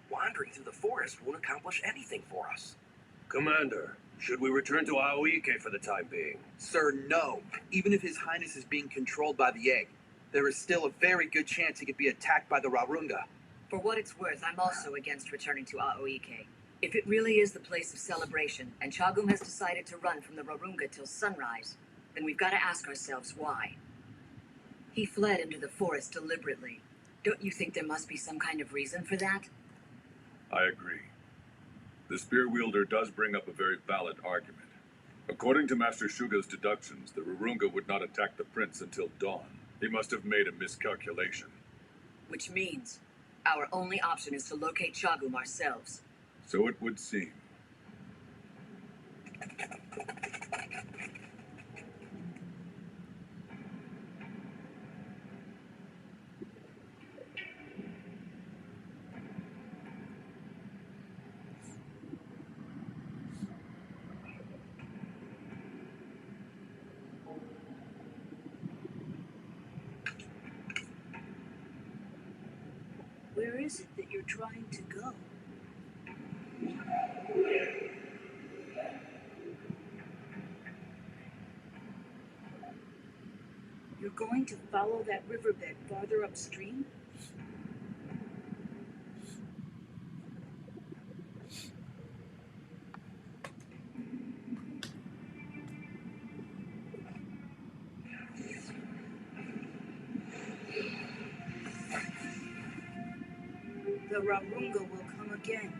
Wandering through the forest won't accomplish anything for us. Commander, should we return to Aoike for the time being? Sir, no. Even if His Highness is being controlled by the egg, there is still a very good chance he could be attacked by the Rarunga. For what it's worth, I'm also against returning to Aoike. If it really is the place of celebration, and Chagum has decided to run from the Rarunga till sunrise, then we've got to ask ourselves why. He fled into the forest deliberately. Don't you think there must be some kind of reason for that? I agree. The spear wielder does bring up a very valid argument. According to Master Shuga's deductions, the Rarunga would not attack the prince until dawn. He must have made a miscalculation. Which means our only option is to locate Chagum ourselves. So it would seem. is it that you're trying to go? You're going to follow that riverbed farther upstream? The Rarunga will come again.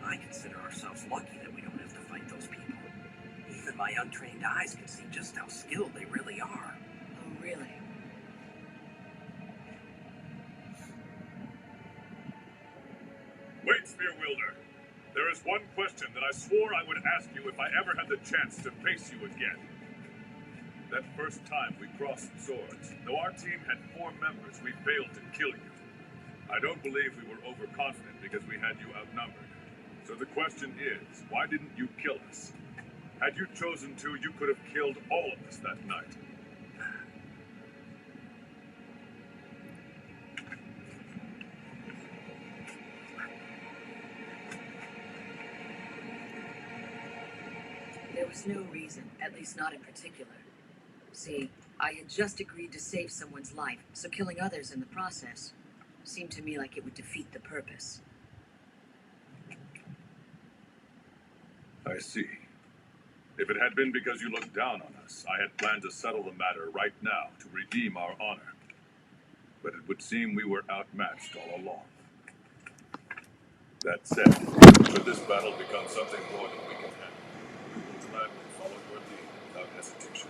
I consider ourselves lucky that we don't have to fight those people. Even my untrained eyes can see just how skilled they really are. Oh, really? Wait, Spear Wielder. There is one question that I swore I would ask you if I ever had the chance to face you again. That first time we crossed swords, though our team had 4 members, we failed to kill you. I don't believe we were overconfident because we had you outnumbered. So the question is, why didn't you kill us? Had you chosen to, you could have killed all of us that night. There was no reason, at least not in particular. See, I had just agreed to save someone's life, so killing others in the process seemed to me like it would defeat the purpose. I see. If it had been because you looked down on us, I had planned to settle the matter right now to redeem our honor. But it would seem we were outmatched all along. That said, should this battle become something more than we can handle, we will gladly follow your lead without hesitation.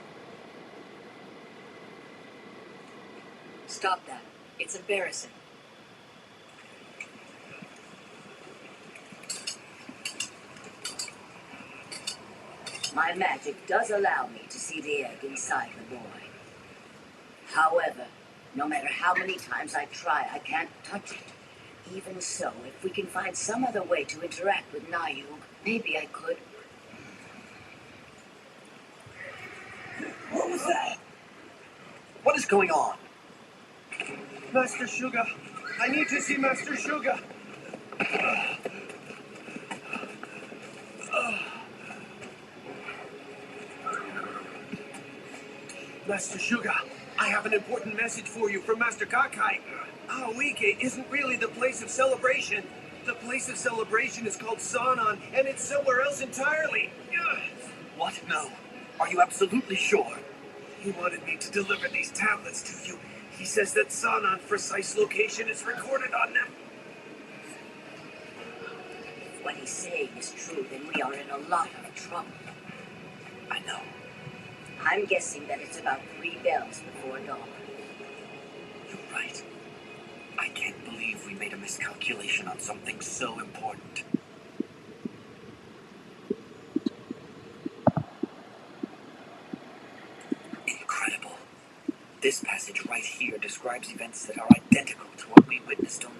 Stop that. It's embarrassing. My magic does allow me to see the egg inside the boy. However, no matter how many times I try, I can't touch it. Even so, if we can find some other way to interact with Nayug, maybe I could. What was that? What is going on? Master Sugar, I need to see Master Sugar. Master Sugar, I have an important message for you from Master Kakai. Aoike isn't really the place of celebration. The place of celebration is called Sanan, and it's somewhere else entirely. What? No. Are you absolutely sure? He wanted me to deliver these tablets to you. He says that Sanan's precise location is recorded on them. If what he's saying is true, then we are in a lot of trouble. I know. I'm guessing that it's about 3 bells before dawn. You're right. I can't believe we made a miscalculation on something so important. Incredible. This passage right here describes events that are identical to what we witnessed on